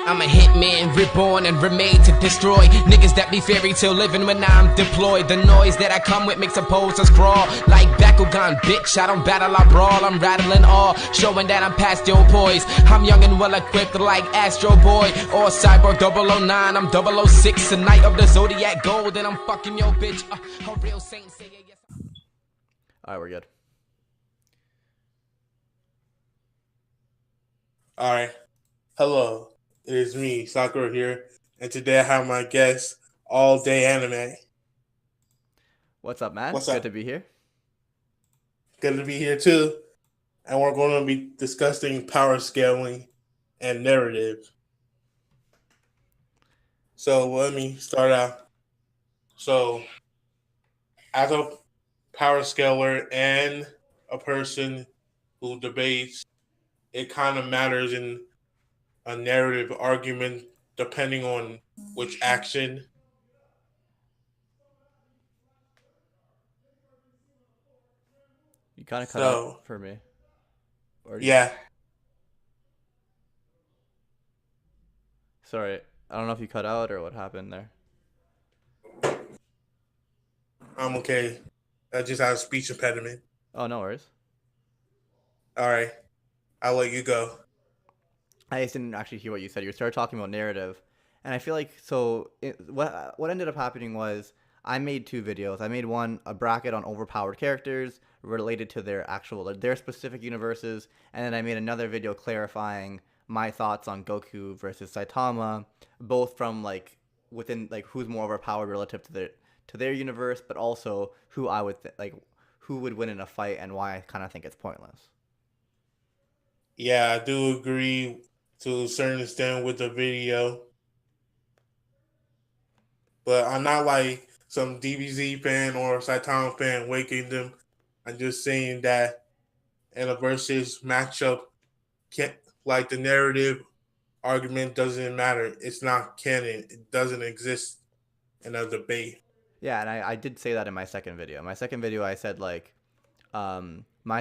I'm a hitman, reborn and remade to destroy niggas that be fairy tale living when I'm deployed. The noise that I come with makes opposers crawl like Bakugan, bitch. I don't battle, I brawl. I'm rattling all, showing that I'm past your poise. I'm young and well equipped like Astro Boy or Cyborg 009. I'm 006, a knight of the Zodiac Gold, and I'm fucking your bitch. A real saint say yes. Alright, we're good. Alright. Hello. It is me, Sakura here, and today I have my guest, All Day Anime. What's up, man? What's Good up? to be here. Good to be here too. And we're going to be discussing power scaling and narrative. So let me start out. So, as a power scaler and a person who debates, it kind of matters in a narrative argument depending on which action. You kind of cut out for me. Yeah. Sorry, I don't know if you cut out or what happened there. I'm okay. I just have a speech impediment. Oh, no worries. All right. I'll let you go. I just didn't actually hear what you said. You started talking about narrative, and I feel like what ended up happening was I made two videos. I made one, a bracket on overpowered characters related to their specific universes, and then I made another video clarifying my thoughts on Goku versus Saitama, both from within who's more overpowered relative to their universe, but also who I would who would win in a fight and why I kind of think it's pointless. Yeah, I do agree to a certain extent with the video. But I'm not like some DBZ fan or Saitama fan waking them. I'm just saying that in a versus matchup, the narrative argument doesn't matter. It's not canon. It doesn't exist in a debate. Yeah, and I did say that in my second video. My second video, I said my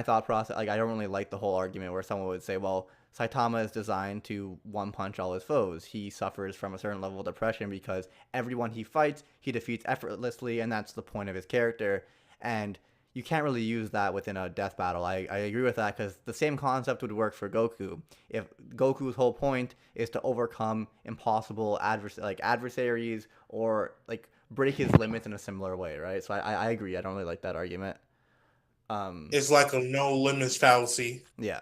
thought process, I don't really like the whole argument where someone would say, well, Saitama is designed to one-punch all his foes. He suffers from a certain level of depression because everyone he fights, he defeats effortlessly, and that's the point of his character. And you can't really use that within a death battle. I agree with that because the same concept would work for Goku. If Goku's whole point is to overcome impossible adversaries or break his limits in a similar way, right? So I agree. I don't really like that argument. It's like a no limits fallacy. Yeah.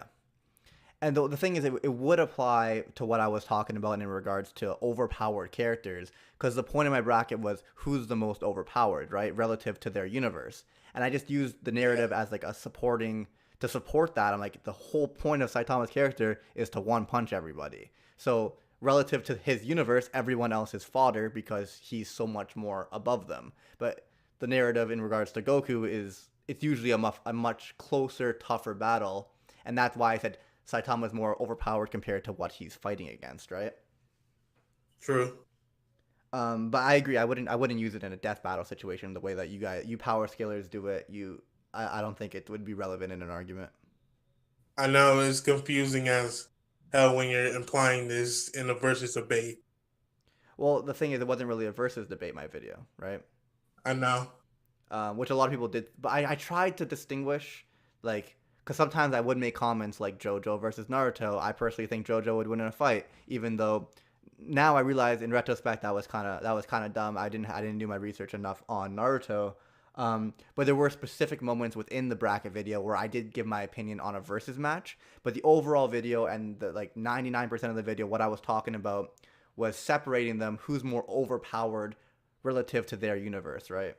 And the thing is, it would apply to what I was talking about in regards to overpowered characters, because the point of my bracket was who's the most overpowered, right, relative to their universe. And I just used the narrative as to support that. I'm like, the whole point of Saitama's character is to one-punch everybody. So relative to his universe, everyone else is fodder because he's so much more above them. But the narrative in regards to Goku is it's usually a much closer, tougher battle, and that's why I said Saitama is more overpowered compared to what he's fighting against, right? True. But I agree. I wouldn't use it in a death battle situation the way that you power scalers do it. I don't think it would be relevant in an argument. I know it's confusing as hell when you're implying this in a versus debate. Well, the thing is, it wasn't really a versus debate, my video, right? I know. Which a lot of people did, but I tried to distinguish, because sometimes I would make comments like JoJo versus Naruto. I personally think JoJo would win in a fight, even though now I realize in retrospect that was kind of dumb. I didn't do my research enough on Naruto. But there were specific moments within the bracket video where I did give my opinion on a versus match. But the overall video and the 99% of the video, what I was talking about was separating them, who's more overpowered relative to their universe, right?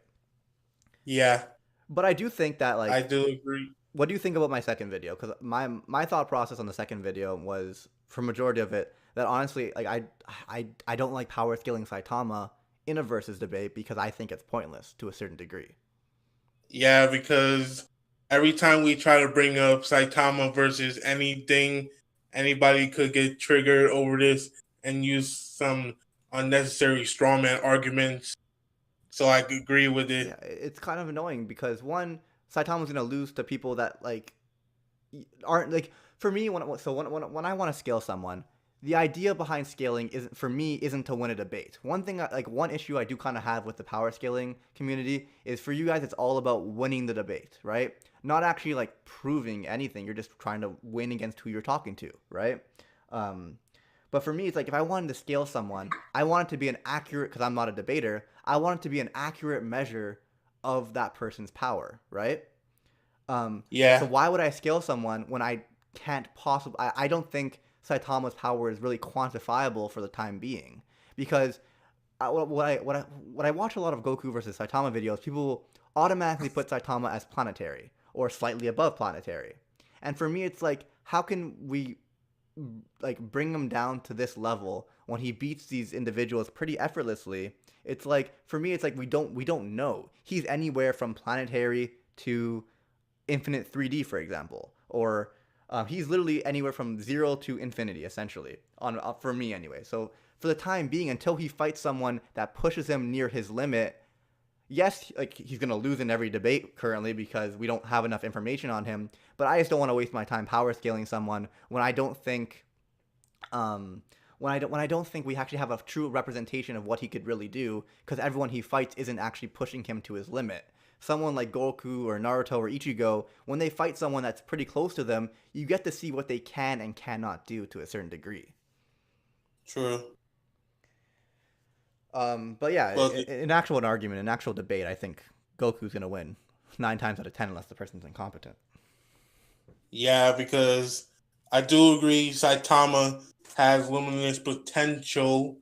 Yeah. But I do think that I do agree. What do you think about my second video? Because my thought process on the second video was, for majority of it, that honestly, I don't like power scaling Saitama in a versus debate because I think it's pointless to a certain degree. Yeah, because every time we try to bring up Saitama versus anything, anybody could get triggered over this and use some unnecessary strawman arguments. So I agree with it. Yeah, it's kind of annoying because one, Saitama's gonna lose to people that aren't for me when I want to scale someone, the idea behind scaling isn't for me isn't to win a debate. One thing like one issue I do kind of have with the power scaling community is for you guys it's all about winning the debate, right? Not actually like proving anything. You're just trying to win against who you're talking to, right? Um, but for me, it's like if I wanted to scale someone, I want it to be an accurate because I'm not a debater. I want it to be an accurate measure of that person's power, right? So Yeah, why would I scale someone when I can't possibly? I don't think Saitama's power is really quantifiable for the time being because what I watch a lot of Goku versus Saitama videos, people automatically put Saitama as planetary or slightly above planetary, and for me, it's like how can we like bring him down to this level when he beats these individuals pretty effortlessly? It's like for me, it's like we don't know. He's anywhere from planetary to infinite 3D, for example, or he's literally anywhere from 0 to infinity, essentially, on for me anyway. So for the time being, until he fights someone that pushes him near his limit, yes, like he's gonna lose in every debate currently because we don't have enough information on him. But I just don't want to waste my time power scaling someone when I don't think, when I don't think we actually have a true representation of what he could really do because everyone he fights isn't actually pushing him to his limit. Someone like Goku or Naruto or Ichigo, when they fight someone that's pretty close to them, you get to see what they can and cannot do to a certain degree. true. But yeah, Well, in actual an argument, in actual debate, I think Goku's gonna win 9 times out of 10 unless the person's incompetent. yeah, because I do agree Saitama has limitless potential.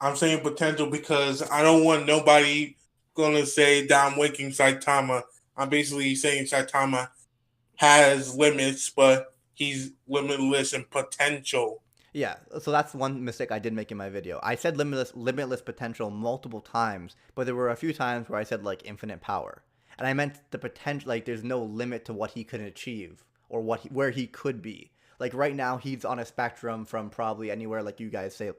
I'm saying potential because I don't want nobody gonna say that I'm waking Saitama. I'm basically saying Saitama has limits, but he's limitless in potential. Yeah, so that's one mistake I did make in my video. I said limitless potential multiple times, but there were a few times where I said like infinite power, and I meant the potential. Like there's no limit to what he could achieve or where he could be. Like right now, he's on a spectrum from probably anywhere, like you guys say,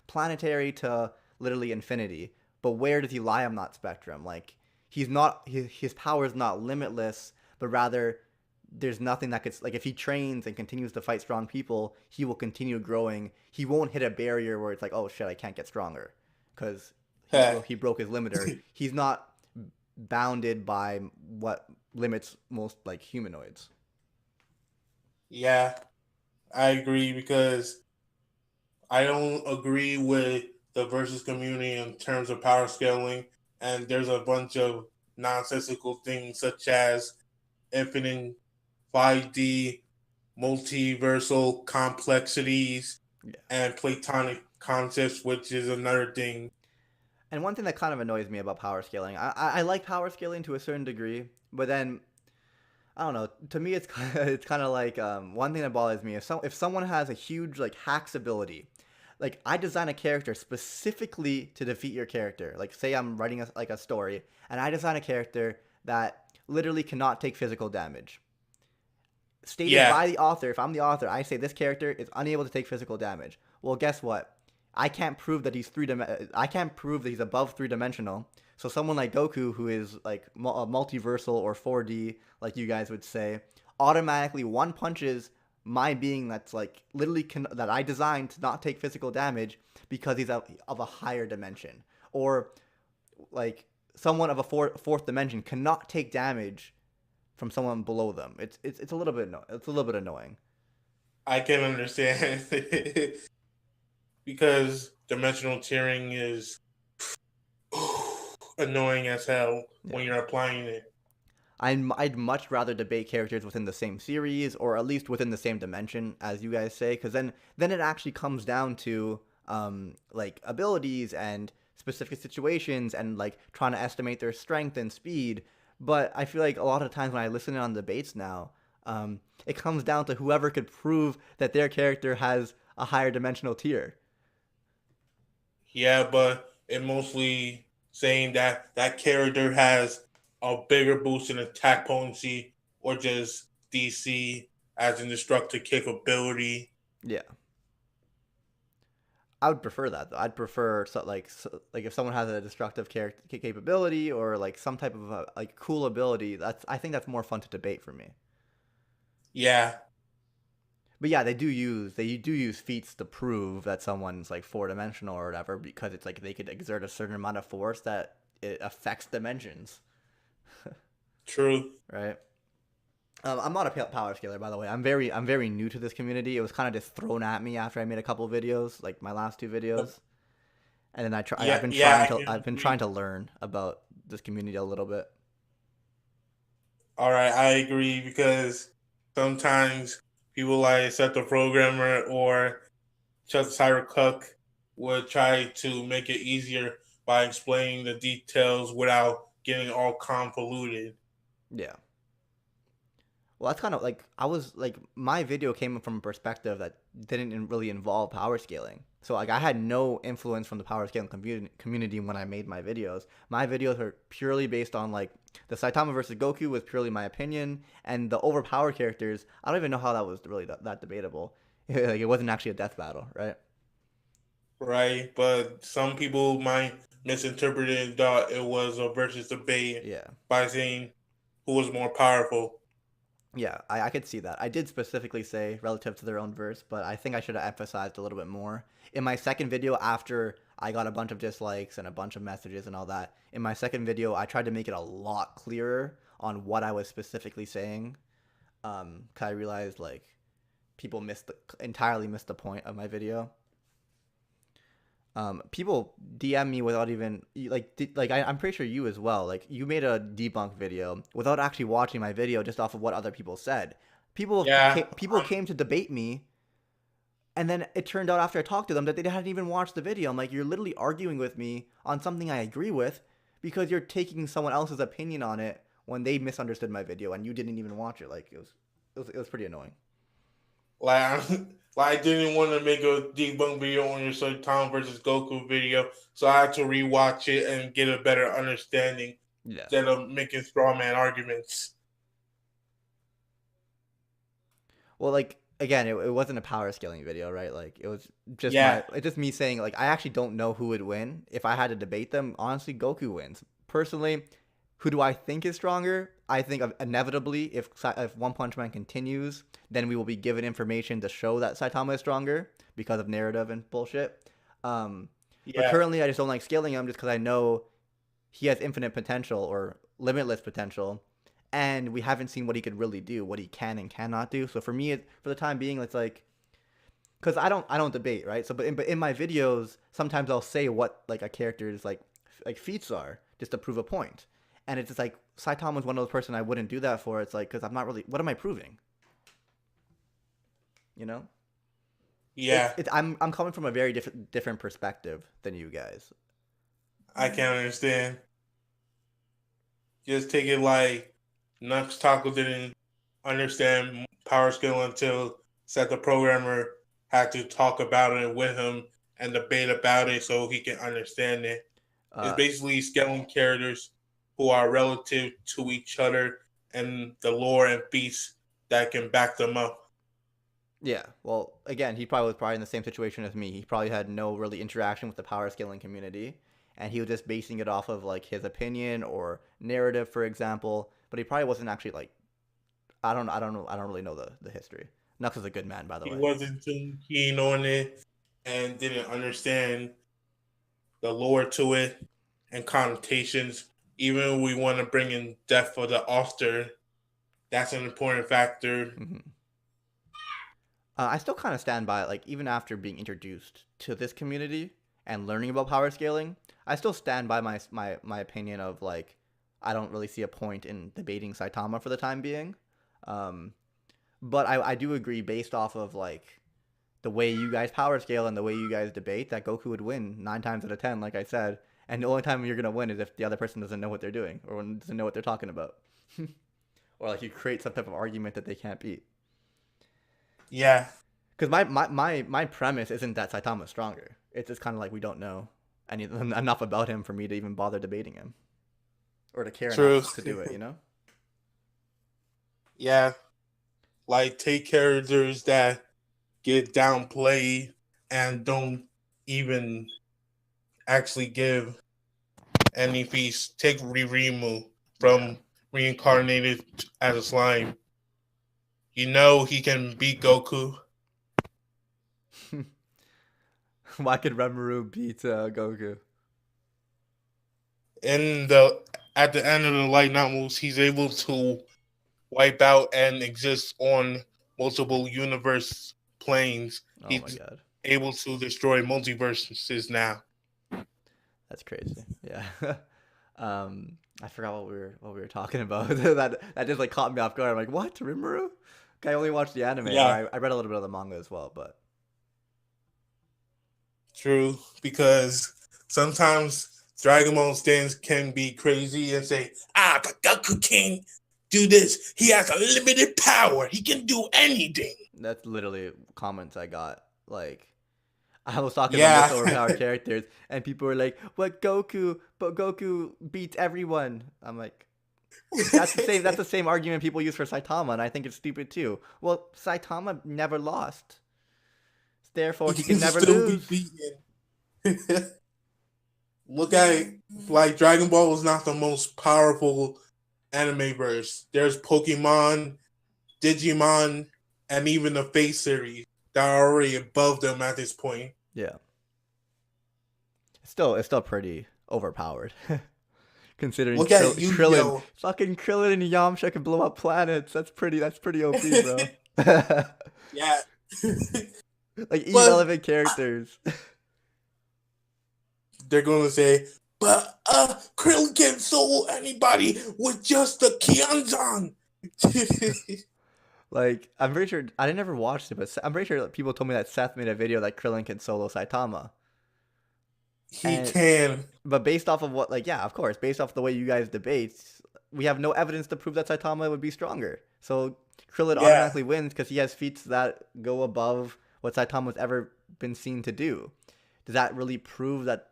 planetary to literally infinity. But where does he lie on that spectrum? Like he's not his power is not limitless, but rather there's nothing that could like if he trains and continues to fight strong people, he will continue growing. He won't hit a barrier where it's like, oh shit, I can't get stronger, because he broke his limiter. He's not bounded by what limits most like humanoids. Yeah, I agree because I don't agree with the versus community in terms of power scaling, and there's a bunch of nonsensical things such as infinite 5D, multiversal complexities, Yeah. and platonic concepts, which is another thing. And one thing that kind of annoys me about power scaling, I like power scaling to a certain degree, but then I don't know. To me, it's it's kind of like one thing that bothers me if someone has a huge like hacks ability, like I design a character specifically to defeat your character. Like say I'm writing like a story, and I design a character that literally cannot take physical damage. Stated Yeah, by the author. If I'm the author, I say this character is unable to take physical damage. Well, guess what? I can't prove that I can't prove that he's above 3 dimensional. So someone like Goku, who is like multiversal or 4D, like you guys would say, automatically one punches my being that's like literally that I designed to not take physical damage because he's of a higher dimension, or like someone of a fourth dimension cannot take damage from someone below them. It's a little bit it's a little bit annoying. I can understand because dimensional tiering is annoying as hell Yeah. when you're applying it. I'd much rather debate characters within the same series or at least within the same dimension, as you guys say, because then it actually comes down to like abilities and specific situations and like trying to estimate their strength and speed. But I feel like a lot of times when I listen in on debates now, it comes down to whoever could prove that their character has a higher dimensional tier. Yeah, but it mostly saying that that character has a bigger boost in attack potency or just DC as in destructive capability. Yeah. I would prefer that though. I'd prefer like if someone has a destructive character capability or like some type of like cool ability. I think that's more fun to debate for me. Yeah, But yeah, they do use feats to prove that someone's like 4-dimensional or whatever, because it's like they could exert a certain amount of force that it affects dimensions, True. right? I'm not a power scaler, by the way. I'm very new to this community. It was kind of just thrown at me after I made a couple videos, like my last 2 videos, and then Yeah, I've been yeah, trying I to can I've been agree. trying to learn about this community a little bit. All right, I agree because sometimes people like set the programmer or Chuck Cyber Cook would try to make it easier by explaining the details without getting all convoluted. Yeah. Well, that's kind of like I was like my video came from a perspective that didn't really involve power scaling. So like I had no influence from the power scaling community when I made my videos. My videos are purely based on like the Saitama versus Goku was purely my opinion, and the overpowered characters. I don't even know how that was really that debatable. Like it wasn't actually a death battle, right? Right? But some people might misinterpret it and thought it was a versus debate Yeah. by saying who was more powerful. Yeah, I could see that. I did specifically say relative to their own verse, but I think I should have emphasized a little bit more. In my second video, after I got a bunch of dislikes and a bunch of messages and all that, in my second video, I tried to make it a lot clearer on what I was specifically saying. 'Cause I realized like people entirely missed the point of my video. People DM me without even I'm pretty sure you as well. Like you made a debunk video without actually watching my video, just off of what other people said. Yeah, People came to debate me, and then it turned out after I talked to them that they hadn't even watched the video. I'm like, you're literally arguing with me on something I agree with because you're taking someone else's opinion on it when they misunderstood my video and you didn't even watch it. Like it was pretty annoying. like, like I didn't want to make a debunk video on your Tom versus Goku video, so I had to rewatch it and get a better understanding Yeah. instead of making straw man arguments. Well, like again, it wasn't a power scaling video, right? Like it was just Yeah, it's just me saying like I actually don't know who would win if I had to debate them. Honestly, Goku wins. Personally, who do I think is stronger? I think inevitably, if One Punch Man continues, then we will be given information to show that Saitama is stronger because of narrative and bullshit. But yeah, currently, I just don't like scaling him just because I know he has infinite potential or limitless potential, and we haven't seen what he could really do, what he can and cannot do. So for me, for the time being, it's like because I don't debate, right? So but in my videos, sometimes I'll say what like a character's like feats are just to prove a point, and it's just like Saitama's one of those person I wouldn't do that for. It's like because I'm not really what am I proving? You know, yeah. I'm coming from a very different perspective than you guys. I can understand. Just take it like Nux Taco didn't understand power skill until set the programmer had to talk about it with him and debate about it so he can understand it. It's Uh, basically scaling characters who are relative to each other and the lore and feats that can back them up. Yeah, well, again, he probably was probably in the same situation as me. He probably had no really interaction with the power scaling community, and he was just basing it off of like his opinion or narrative, for example. But he probably wasn't actually like I don't really know the history. Nux is a good man, by the He way. wasn't too keen on it and didn't understand the lore to it and connotations. Even if we want to bring in death for the author, that's an important factor. Hmm. I still kind of stand by it, like even after being introduced to this community and learning about power scaling, I still stand by my opinion of like I don't really see a point in debating Saitama for the time being. Um, but I do agree based off of like the way you guys power scale and the way you guys debate that Goku would win 9 times out of 10, like I said. And the only time you're gonna win is if the other person doesn't know what they're doing or doesn't know what they're talking about, or like you create some type of argument that they can't beat. Yeah, Because my premise isn't that Saitama's stronger. It's just kind of like we don't know enough about him for me to even bother debating him or to care true. enough to do it. You know? Yeah, like take characters that get downplayed and don't even actually give any piece. Take Ririmu Yeah. from reincarnated as a slime. You know he can beat Goku, Why could Rimuru beat Goku? In at the end of the light novels, he's able to wipe out and exist on multiple universe planes. Oh my He's god, able to destroy multiverses now. that's crazy. Yeah. I forgot what we were talking about. that just like caught me off guard. I'm like, what? Rimuru? I only watched the anime. Yeah. I read a little bit of the manga as well, but True, because sometimes Dragon Ball stands can be crazy and say, but Goku can't do this. He has unlimited power. He can do anything. that's literally comments I got. Like, I was talking about Yeah. most overpowered characters, and people were like, "But Goku beats everyone." I'm like, that's the same. That's the same argument people use for Saitama, and I think it's stupid too. Well, Saitama never lost, therefore he can never still be lose. beaten. Look at it, like Dragon Ball is not the most powerful anime verse. There's Pokemon, Digimon, and even the Face series that are already above them at this point. Yeah, it's still pretty overpowered. Considering Look at Yu-Gi-Oh! Krillin, fucking Krillin and Yamcha can blow up planets. That's pretty OP, bro. Yeah. Like irrelevant characters. They're gonna say, but Krillin can solo anybody with just the Kianzan. Like, I'm pretty sure I never watched it, but I'm pretty sure people told me that Seth made a video that Krillin can solo Saitama. He can. But based off of what, like, yeah, of course, based off the way you guys debate, we have no evidence to prove that Saitama would be stronger. So Krillin automatically wins because he has feats that go above what Saitama's ever been seen to do. Does that really prove that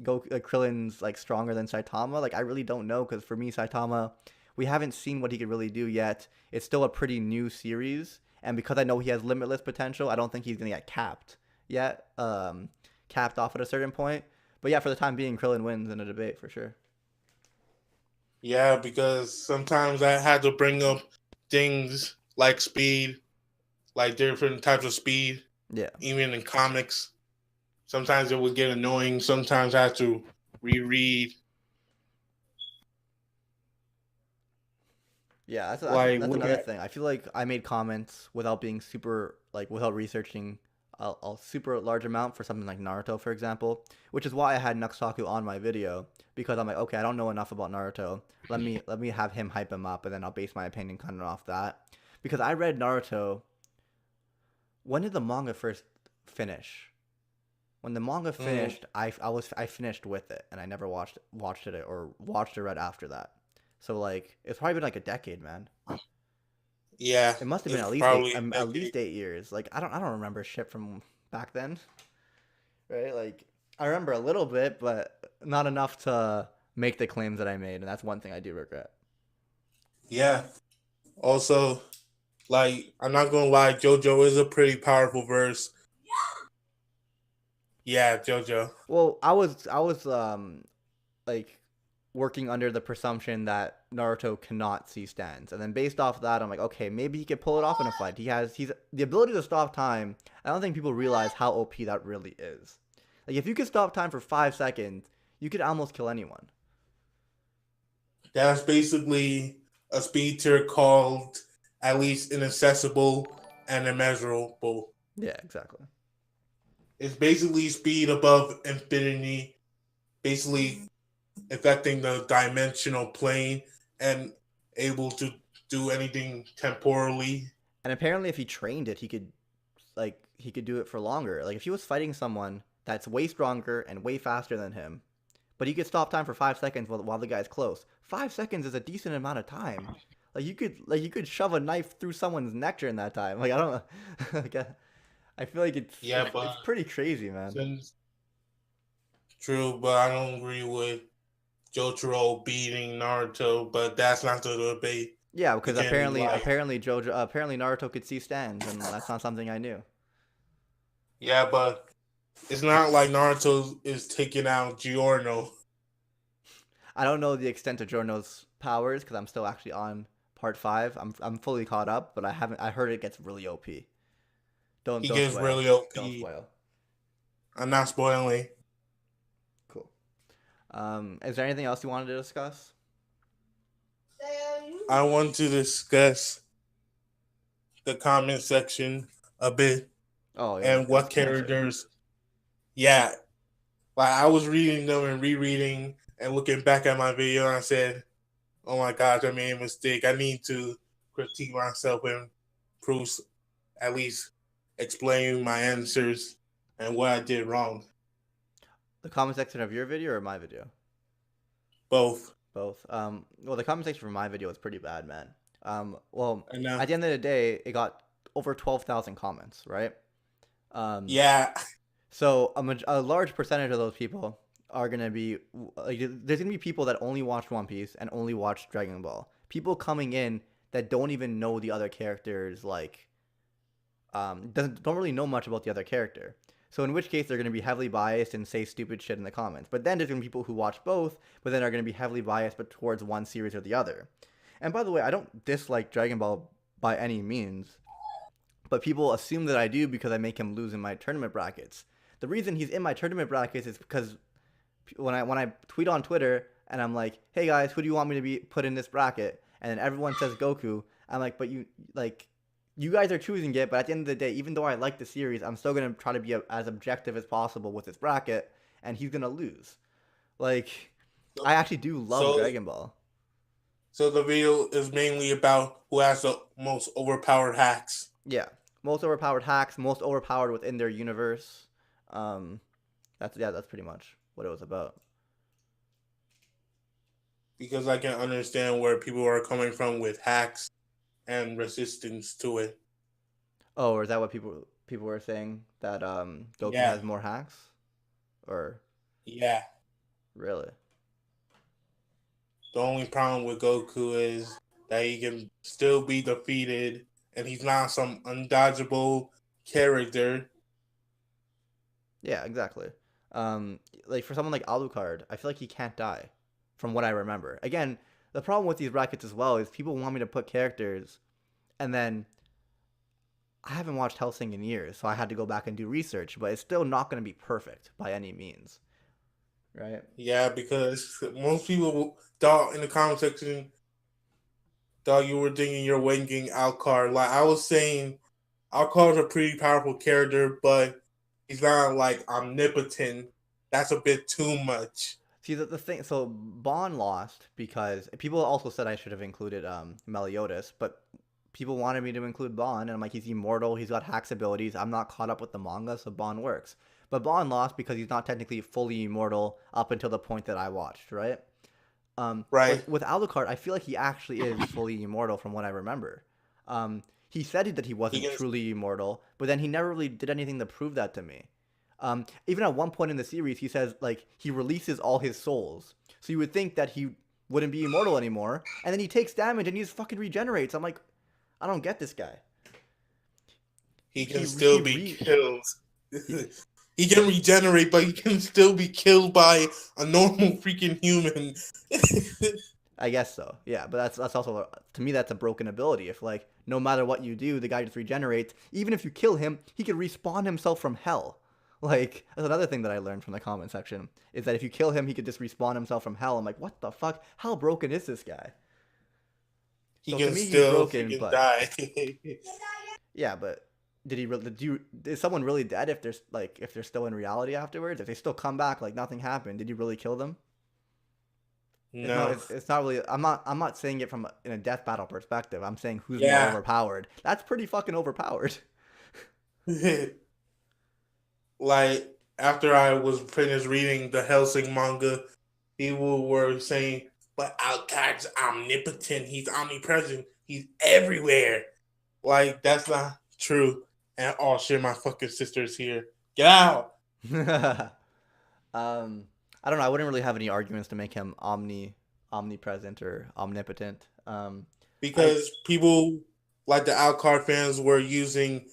Krillin's like stronger than Saitama? Like, I really don't know, because for me, Saitama, we haven't seen what he could really do yet. It's still a pretty new series, and because I know he has limitless potential, I don't think he's gonna get capped yet. Capped off at a certain point. But yeah, for the time being, Krillin wins in a debate for sure. Yeah, because sometimes I had to bring up things like speed, like different types of speed. Yeah. Even in comics, sometimes it would get annoying. Sometimes I have to reread. Yeah, that's another thing. I feel like I made comments without being super, like, without researching a super large amount for something like Naruto, for example, which is why I had Nuxtaku on my video, because I'm like, okay, I don't know enough about Naruto. Let me have him hype him up, and then I'll base my opinion kind of off that. Because I read Naruto. When did the manga first finish? When the manga finished, I finished with it, and I never watched it or watched it right after that. So like, it's probably been like a decade, man. Yeah, it must have been at least 8 years. Like, I don't remember shit from back then, right? Like, I remember a little bit, but not enough to make the claims that I made, and that's one thing I do regret. Yeah. Also, like, I'm not gonna lie, JoJo is a pretty powerful verse. Yeah, JoJo. Well, I was like, working under the presumption that Naruto cannot see stands, and then based off that, I'm like, okay, maybe he could pull it off in a fight. He's the ability to stop time. I don't think people realize how OP that really is. Like, if you could stop time for 5 seconds, you could almost kill anyone. That's basically a speed tier called at least inaccessible and immeasurable. Yeah, exactly. It's basically speed above infinity, basically affecting the dimensional plane and able to do anything temporally. And apparently, if he trained it, he could do it for longer. Like, if he was fighting someone that's way stronger and way faster than him, but he could stop time for 5 seconds while the guy's close. 5 seconds is a decent amount of time. Like, you could shove a knife through someone's neck during that time. Like, I don't like, I feel like it's pretty crazy, man. True, but I don't agree with Jotaro beating Naruto, but that's not the debate. Yeah, because apparently Naruto could see stands, and that's not something I knew. Yeah, but it's not like Naruto is taking out Giorno. I don't know the extent of Giorno's powers because I'm still actually on part 5. I'm fully caught up, but I heard it gets really OP. He don't gets spoil. really Don't OP. spoil. I'm not spoiling. Cool. Is there anything else you wanted to discuss? I want to discuss the comment section a bit Oh yeah, and what cancer. characters. Yeah, like I was reading them and rereading and looking back at my video, and I said, "Oh my gosh, I made a mistake. I need to critique myself and prove, at least explain my answers and what I did wrong." The comment section of your video or my video? Both. Both. Well, the comment section for my video was pretty bad, man. Well, And at the end of the day, it got over 12,000 comments, right? Yeah, So a large percentage of those people are gonna be like, there's gonna be people that only watch One Piece and only watch Dragon Ball. People coming in that don't even know the other characters, like don't really know much about the other character. So in which case they're going to be heavily biased and say stupid shit in the comments. But then there's going to be people who watch both, but then are going to be heavily biased but towards one series or the other. And by the way, I don't dislike Dragon Ball by any means, but people assume that I do because I make him lose in my tournament brackets. The reason he's in my tournament brackets is because when I tweet on Twitter and I'm like, "Hey guys, who do you want me to be put in this bracket?" and then everyone says Goku, I'm like, "But you guys are choosing it, but at the end of the day, even though I like the series, I'm still gonna try to be as objective as possible with this bracket, and he's gonna lose." Like, I actually do love Dragon Ball. So the video is mainly about who has the most overpowered hacks. Yeah, most overpowered hacks, most overpowered within their universe. That's pretty much what it was about. Because I can understand where people are coming from with hacks and resistance to it. Oh, or is that what people were saying, that Goku has more hacks? Or yeah, really? The only problem with Goku is that he can still be defeated, and he's not some undodgeable character. Yeah, exactly. Like for someone like Alucard, I feel like he can't die, from what I remember. Again, the problem with these brackets as well is people want me to put characters, and then I haven't watched Hellsing in years, so I had to go back and do research, but it's still not going to be perfect by any means. Right? Yeah, because most people thought in the comment section thought you were thinking you're winging Alucard. Like I was saying, Alucard's a pretty powerful character, but he's not like omnipotent. That's a bit too much. See, the thing, so Bond lost because people also said I should have included Meliodas, but people wanted me to include Bond, and I'm like, he's immortal, he's got hacks abilities, I'm not caught up with the manga, so Bond works. But Bond lost because he's not technically fully immortal up until the point that I watched, right? Right. With Alucard, I feel like he actually is fully immortal from what I remember. He said that he wasn't truly immortal, but then he never really did anything to prove that to me. Even at one point in the series, he says, like, he releases all his souls. So you would think that he wouldn't be immortal anymore, and then he takes damage and he just fucking regenerates. I'm like, I don't get this guy. He can still be killed. He can regenerate, but he can still be killed by a normal freaking human. I guess so. Yeah, but that's also, to me, that's a broken ability. If, like, no matter what you do, the guy just regenerates. Even if you kill him, he can respawn himself from hell. Like, that's another thing that I learned from the comment section, is that if you kill him, he could just respawn himself from hell. I'm like, what the fuck? How broken is this guy? He can still die. Yeah, but is someone really dead if they're still in reality afterwards? If they still come back like nothing happened, did you really kill them? No, it's not really. I'm not saying it from in a death battle perspective. I'm saying who's more overpowered. That's pretty fucking overpowered. Like after I was finished reading the Hellsing manga, people were saying, "But Alucard's omnipotent. He's omnipresent. He's everywhere." Like that's not true. And oh shit, my fucking sister's here. Get out. I don't know. I wouldn't really have any arguments to make him omnipresent or omnipotent. Because people like the Alucard fans were using,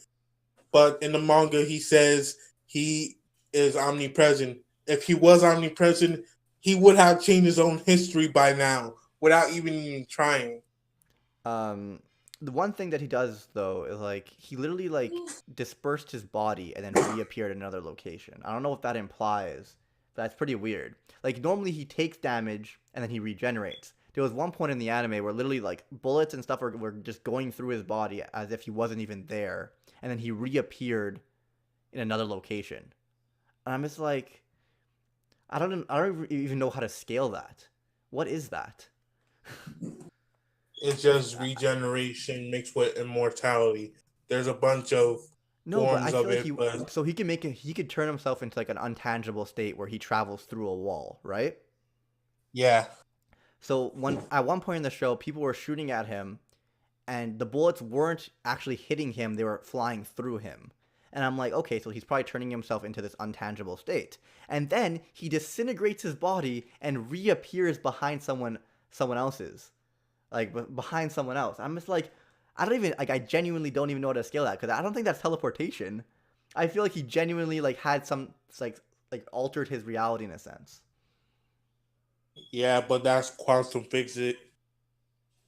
but in the manga he says he is omnipresent. If he was omnipresent, he would have changed his own history by now without even trying. The one thing that he does though is like he literally like dispersed his body and then reappeared in another location. I don't know what that implies, but that's pretty weird. Like normally he takes damage and then he regenerates. There was one point in the anime where literally like bullets and stuff were just going through his body as if he wasn't even there, and then he reappeared in another location. And I'm just like, I don't even know how to scale that. What is that? It's just regeneration mixed with immortality. There's a bunch of No, but I forms feel of like it, but he can make it, he could turn himself into like an untangible state where he travels through a wall, right? yeah, So at one point in the show, people were shooting at him, and the bullets weren't actually hitting him; they were flying through him. And I'm like, okay, so he's probably turning himself into this untangible state. And then he disintegrates his body and reappears behind someone else's, like behind someone else. I'm just like, I don't even like, I genuinely don't even know how to scale that because I don't think that's teleportation. I feel like he genuinely like had some like altered his reality in a sense. yeah, but that's quantum physics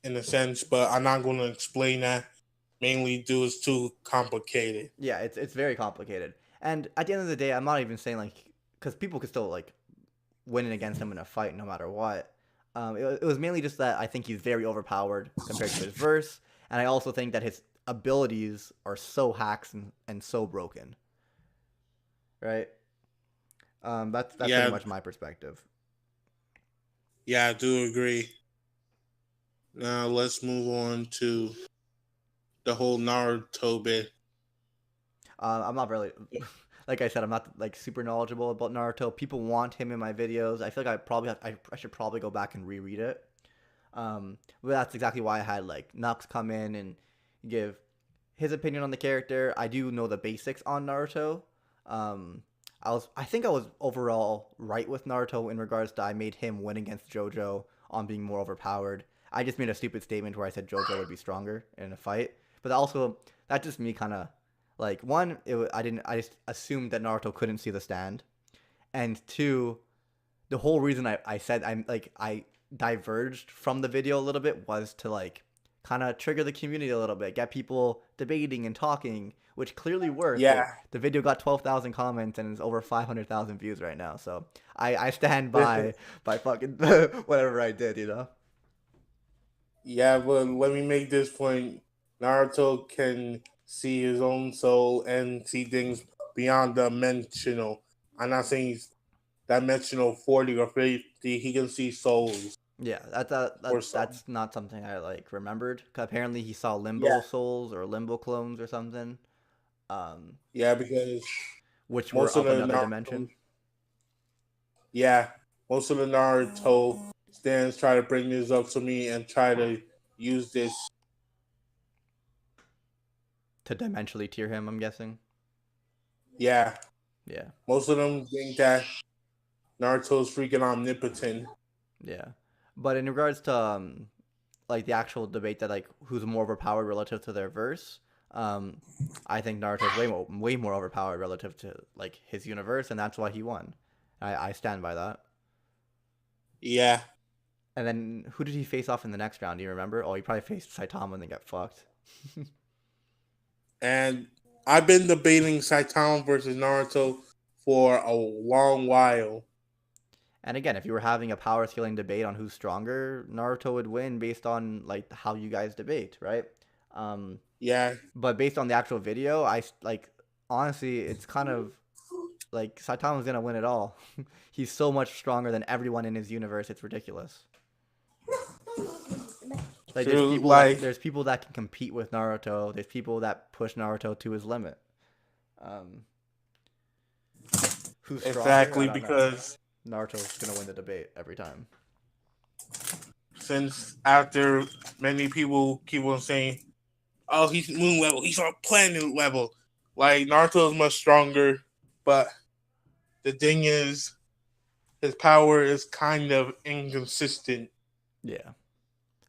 in a sense. But I'm not going to explain that mainly due it's too complicated. Yeah, it's very complicated. And at the end of the day, I'm not even saying like because people could still like winning against him in a fight no matter what. It was mainly just that I think he's very overpowered compared to his verse, and I also think that his abilities are so hacks and so broken. Right? That's pretty Yeah, much my perspective. yeah, I do agree. Now let's move on to the whole Naruto bit. I'm not really, like I said, I'm not like super knowledgeable about Naruto. People want him in my videos. I feel like I should probably go back and reread it. But that's exactly why I had like Nux come in and give his opinion on the character. I do know the basics on Naruto. I think I was overall right with Naruto in regards to I made him win against JoJo on being more overpowered. I just made a stupid statement where I said JoJo would be stronger in a fight, but also that's just me kind of like one. I just assumed that Naruto couldn't see the stand, and two, the whole reason I said I diverged from the video a little bit was to like kind of trigger the community a little bit, get people debating and talking, which clearly worked. Yeah, The video got 12,000 comments and is over 500,000 views right now. So I stand by fucking whatever I did, you know. yeah, but let me make this point. Naruto can see his own soul and see things beyond the dimensional. I'm not saying he's dimensional 40 or 50. He can see souls Yeah, or something. that's not something I like remembered. 'Cause apparently he saw limbo Yeah, souls or limbo clones or something, um, yeah, because which were most of of the another Naruto, dimension. yeah, most of the Naruto stands try to bring this up to me and try to use this. To dimensionally tier him, I'm guessing. Yeah, Yeah, most of them think that Naruto's freaking omnipotent. yeah. But in regards to like the actual debate that like who's more overpowered relative to their verse, um, I think Naruto's way more overpowered relative to like his universe, and that's why he won. I stand by that. Yeah, And then who did he face off in the next round? Do you remember? Oh, he probably faced Saitama and then got fucked. and I've been debating Saitama versus Naruto for a long while. And again, if you were having a power scaling debate on who's stronger, Naruto would win based on like how you guys debate, right? Um, Yeah, but based on the actual video, I like honestly, it's kind of like Saitama's gonna win it all. He's so much stronger than everyone in his universe. It's ridiculous. Like true. Like there's people that can compete with Naruto. There's people that push Naruto to his limit. Um, who's stronger? I exactly don't know. because Naruto's gonna win the debate every time. since after many people keep on saying, "Oh, he's moon level, he's on planet level," like Naruto is much stronger, but the thing is, his power is kind of inconsistent. Yeah.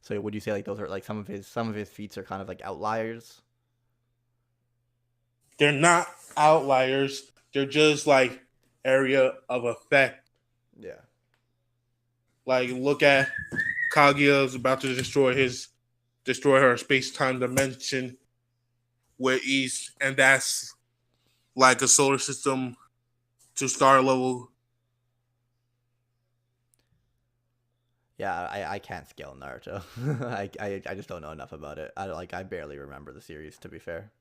So would you say like those are like some of his feats are kind of like outliers? They're not outliers. They're just like area of effect. Yeah. Like look at Kaguya is about to destroy his destroy her space-time dimension with ease, and that's like a solar system to star level. Yeah, I can't scale Naruto. I just don't know enough about it. I barely remember the series, to be fair.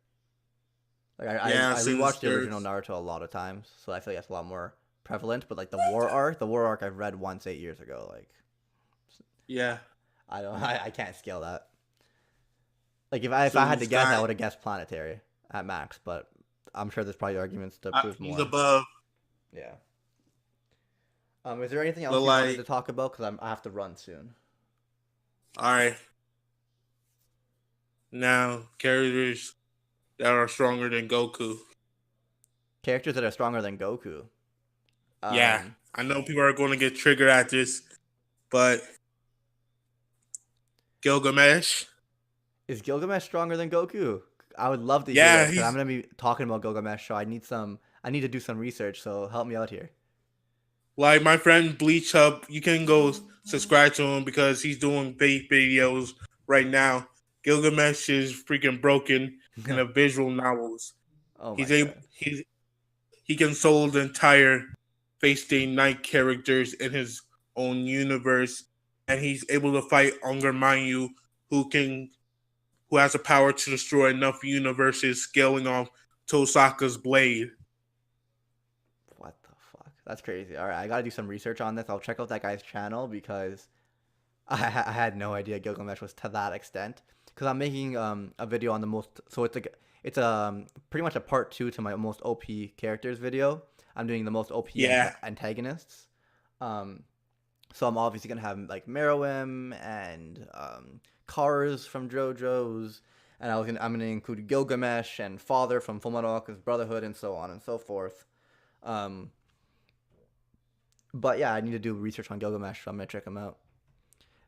Like Yeah, I since rewatched the original there's Naruto a lot of times, so I feel like that's a lot more prevalent. But like the war arc I've read once 8 years ago. Like yeah, I don't I can't scale that. Like if I so had to this guess, I guy, would have guessed planetary at max. But I'm sure there's probably arguments to prove he's more. above, Yeah. Is there anything but else you wanted like, to talk about? Because I have to run soon. all right, now characters that are stronger than Goku. Characters that are stronger than Goku. Yeah, Um, I know people are going to get triggered at this, but Gilgamesh. is Gilgamesh stronger than Goku? I would love to hear Yeah, it because I'm he's gonna be talking about Gilgamesh, so I need some. I need to do some research. So help me out here. like my friend Bleach Hub. You can go subscribe to him because he's doing fake videos right now. Gilgamesh is freaking broken in the visual novels. Oh my He's able. god. He can solve the entire Face Day Night characters in his own universe, and he's able to fight Unger Mayu, who has the power to destroy enough universes, scaling off Tosaka's blade. What the fuck? That's crazy. All right, I gotta do some research on this. I'll check out that guy's channel because I had no idea Gilgamesh was to that extent. Because I'm making a video on the most. So it's pretty much a part two to my most OP characters video. I'm doing the most OP Yeah, antagonists. So I'm obviously gonna have like Meruem and Cars from JoJo's, and I'm gonna include Gilgamesh and Father from Fullmetal Alchemist Brotherhood, and so on and so forth. Um, but yeah, I need to do research on Gilgamesh, so I'm gonna check him out.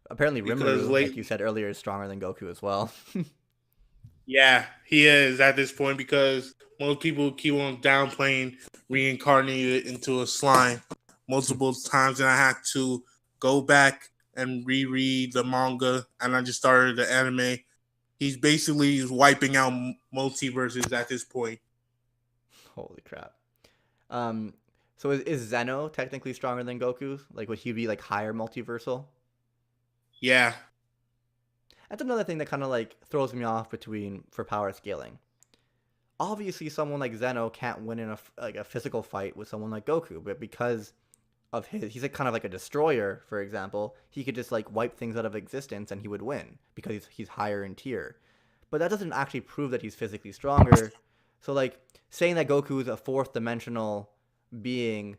Apparently, because Rimuru, like you said earlier, is stronger than Goku as well. yeah, he is at this point because most people keep on downplaying reincarnated into a slime multiple times, and I had to go back and reread the manga, and I just started the anime. He's basically wiping out multiverses at this point. Holy crap. Um, so is Zeno technically stronger than Goku? Like, would he be like higher multiversal? Yeah, That's another thing that kind of like throws me off for power scaling. Obviously, someone like Zeno can't win in a physical fight with someone like Goku, but because of he's like kind of like a destroyer, for example, he could just like wipe things out of existence and he would win because he's higher in tier. But that doesn't actually prove that he's physically stronger. So like saying that Goku is a fourth dimensional being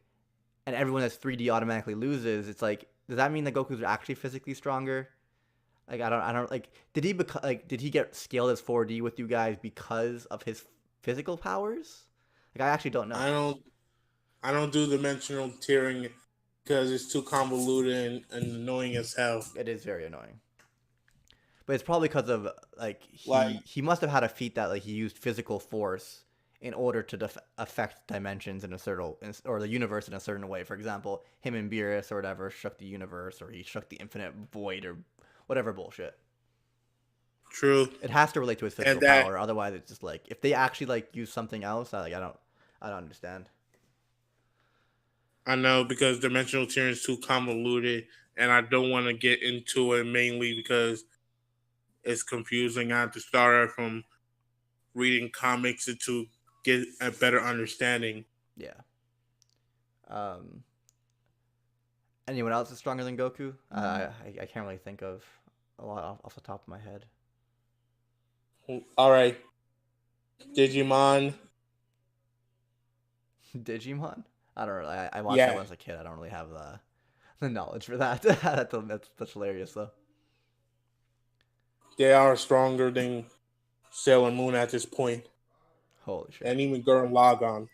and everyone that's 3D automatically loses, it's like, does that mean that Goku's actually physically stronger? Like I don't like did he get scaled as 4D with you guys because of his physical powers? Like I actually don't know. I don't do dimensional tiering because it's too convoluted and annoying as hell. It is very annoying. But it's probably because of like Like, he must have had a feat that like he used physical force in order to affect dimensions in a certain or the universe in a certain way. For example, him and Beerus or whatever shook the universe, or he shook the infinite void or whatever bullshit. true. It has to relate to his And physical that power. Otherwise, it's just like if they actually like use something else, I don't understand. I know because dimensional tiering is too convoluted, and I don't want to get into it mainly because it's confusing. I have to start from reading comics to get a better understanding. Yeah. Um. Anyone else is stronger than Goku? I can't really think of a lot off the top of my head. All right, Digimon. Digimon? I don't really. I watched that Yeah, when I was a kid. I don't really have the knowledge for that. That's hilarious though. they are stronger than Sailor Moon at this point, Holy shit! and even Gurren Lagann.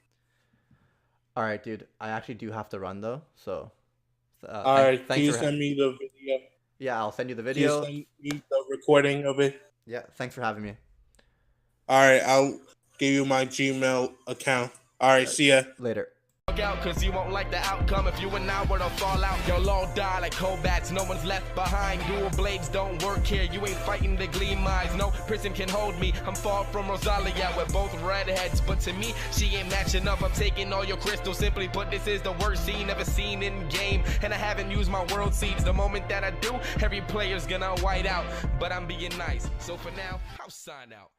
All right, dude. I actually do have to run though. So, All right, can thanks you for send me the video? yeah. I'll send you the Can you video. send me the recording of it? Yeah. Thanks for having me. All right, I'll give you my Gmail account. All right, see ya. Later. out, cause you won't like the outcome if you and I were to fall out. You'll all die like combats, no one's left behind. Dual blades don't work here, you ain't fighting the gleam eyes. No prison can hold me, I'm far from Rosalia. We're both redheads, but to me, she ain't matching up. I'm taking all your crystals, simply put, this is the worst scene ever seen in game. And I haven't used my world seeds. The moment that I do, every player's gonna white out. But I'm being nice, so for now, I'll sign out.